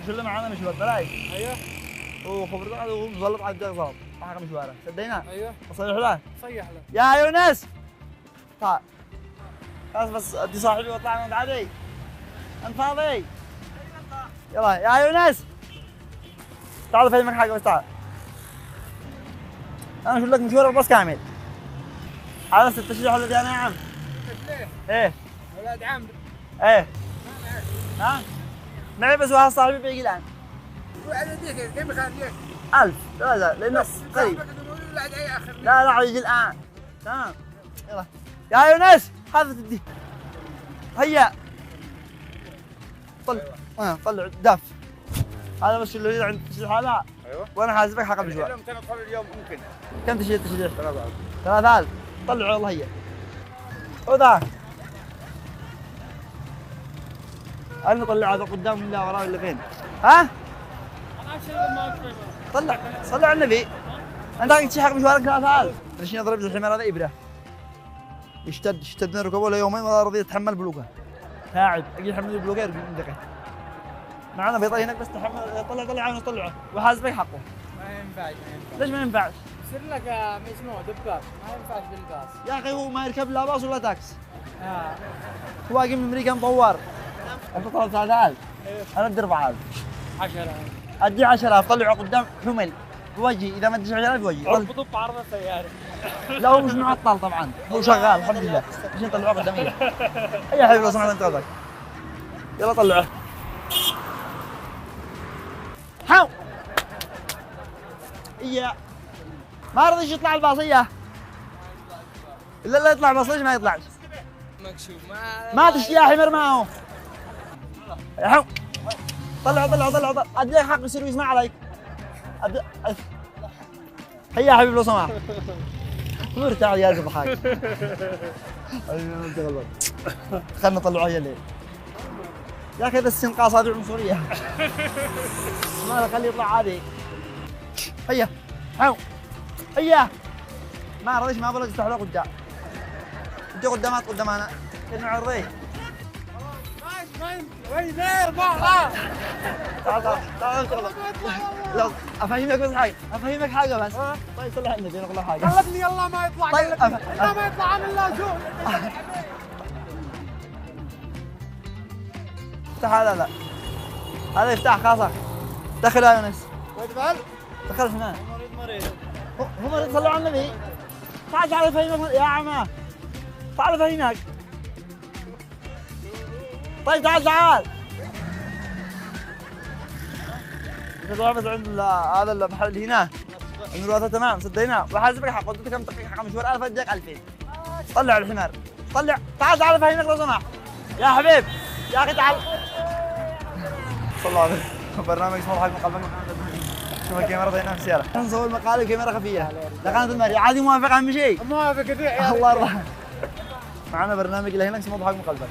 شو اللي معانا مشوار بلاي. ايوه. وخبرته هذا هو مظلط على الدق ضابط معك مشواره سدينا. ايوه. اصيح له. صيح له. يا يونس تعال بس ادي صاحبي واطلع من عادي. انت فاضي؟ يلا يا يونس تعال افهمك حاجه بس تعال. انا اقول لك مشوار الباص كامل. هذا 6 شهور ولد انا يا عم. ايه ولاد عم. ايه ها معي بس واحد صاحبي بيجي الان. وعلى ديك كم خليك؟ 1000 لا لانه قريب. لا يجي الان تمام. يلا يا يونس هذا تدي هيا طلع طلع دف. هذا بس اللي عند تشريح هذا. ايوه. وانا حاسبك حق المشوار. ممكن ادخل اليوم ممكن. كم تشريح؟ 3000. 3000 طلعوا يلا هيا. وذا انا طلع هذا قدام ولا وراه ولا فين؟ ها؟ انا ابشر ما اكفي. طلع صلوا على النبي. انت تشي حق مشوارك 3000. ليش يضرب الحمار هذا ابره؟ يشتد من ركبه ليومين ولا رضي يتحمل بلوكه. تعب اجي يحمل البلوكه يرجع من دقيقه. معنا بيطلع هناك بس تحمل طلع عاونه طلعه وحاسبك حقه. ما ينفعش. ليش ما ينفعش؟ يصير لك مسموع دباب ما ينفعش بالباص. يا اخي هو ما يركب لا باص ولا تاكس. هو واقف من امريكا مطور. انت طلبت 3000 انا ادي 4000. 10,000 ادي 10000 طلعوا قدام حمل بوجهي اذا ما اديش 10000 بوجهي. اربطوا بعرض السياره. لا هو مش معطل طبعا هو شغال الحمد لله. مش نطلعوه قدامي. يا حبيبي لو سمحت انت قصدك. يلا طلعه. حاو إياه ما رضيش يطلع الباص إياه. لا يطلع باص ليش ما يطلعش؟ مكشوف ما تشتي يا حمر معه. يا حو طلع اديك حق السيرفيس ما عليك. هيا يا حبيبي لو سمحت. مرتاح يا زلمه حاج. خلنا نطلعوها هي الليل. يا اخي هذا السنقاص هذه عنصريه. ما خليه يطلع عادي. هيا حو هيا ما رضيش ما بلغ يستحوا قدام. انت قدامات قدام انا كانه عرضي. وين داير بقى؟ تعال لا افهمك حاجه بس. طيب صلح النبي نقول له حاجه. قلبني يلا ما يطلع. طيب لا ما يطلع عن الله شوف. افتح هذا هذا يفتح خلاص. دخل يا يونس. ودبل دخل هنا. مريض. هم اللي صلوا على النبي. تعال افهمك يا عماه. تعال افهمك. طيب تعال. نروح بس عند هذا المحل اللي هنا. المروحة تمام سديناه وحاسبك حق قلت كم دقيقة حق مشوار 1000 اديك 2000. طلع الحمار. تعال افهمك لو سمحت. يا حبيب يا اخي تعال. صلى الله عليه وسلم. برنامج اسمه حق مقابل شوف الكاميرا هنا في السيارة. نصور المقالب كاميرا خفية. لقناة المري عادي موافق اهم شيء. موافق الله يرضى. معنا برنامج اللي هنا اسمه ضحك مقلبك.